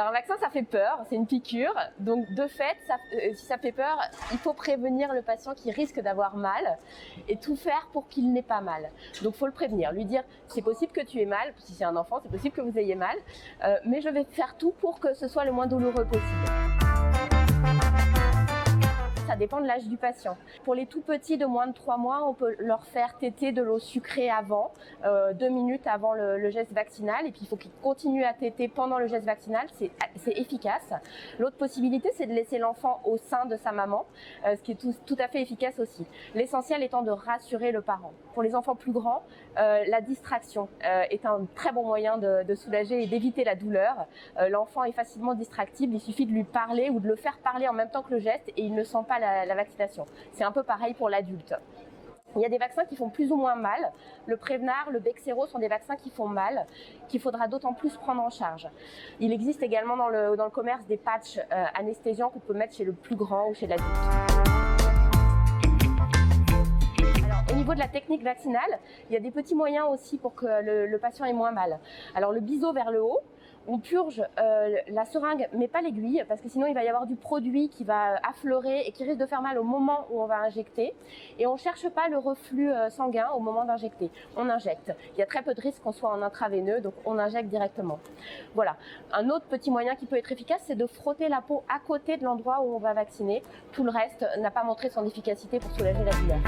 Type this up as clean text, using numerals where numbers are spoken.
Alors un vaccin, ça fait peur, c'est une piqûre. Donc de fait, si ça fait peur, il faut prévenir le patient qui risque d'avoir mal et tout faire pour qu'il n'ait pas mal. Donc il faut le prévenir, lui dire c'est possible que tu aies mal, si c'est un enfant, c'est possible que vous ayez mal, mais je vais faire tout pour que ce soit le moins douloureux possible. Ça dépend de l'âge du patient. Pour les tout petits de moins de 3 mois, on peut leur faire téter de l'eau sucrée avant, 2 minutes avant le geste vaccinal, et puis il faut qu'ils continuent à téter pendant le geste vaccinal, c'est efficace. L'autre possibilité, c'est de laisser l'enfant au sein de sa maman, ce qui est tout à fait efficace aussi. L'essentiel étant de rassurer le parent. Pour les enfants plus grands, la distraction est un très bon moyen de soulager et d'éviter la douleur. L'enfant est facilement distractible, il suffit de lui parler ou de le faire parler en même temps que le geste et il ne sent pas la vaccination. C'est un peu pareil pour l'adulte. Il y a des vaccins qui font plus ou moins mal. Le Prévenard, le Bexsero sont des vaccins qui font mal, qu'il faudra d'autant plus prendre en charge. Il existe également dans le commerce des patchs anesthésiants qu'on peut mettre chez le plus grand ou chez l'adulte. Au niveau de la technique vaccinale, il y a des petits moyens aussi pour que le patient ait moins mal. Alors le biseau vers le haut, on purge la seringue mais pas l'aiguille parce que sinon il va y avoir du produit qui va affleurer et qui risque de faire mal au moment où on va injecter. Et on ne cherche pas le reflux sanguin au moment d'injecter, on injecte. Il y a très peu de risques qu'on soit en intraveineux, donc on injecte directement. Voilà. Un autre petit moyen qui peut être efficace, c'est de frotter la peau à côté de l'endroit où on va vacciner. Tout le reste n'a pas montré son efficacité pour soulager la douleur.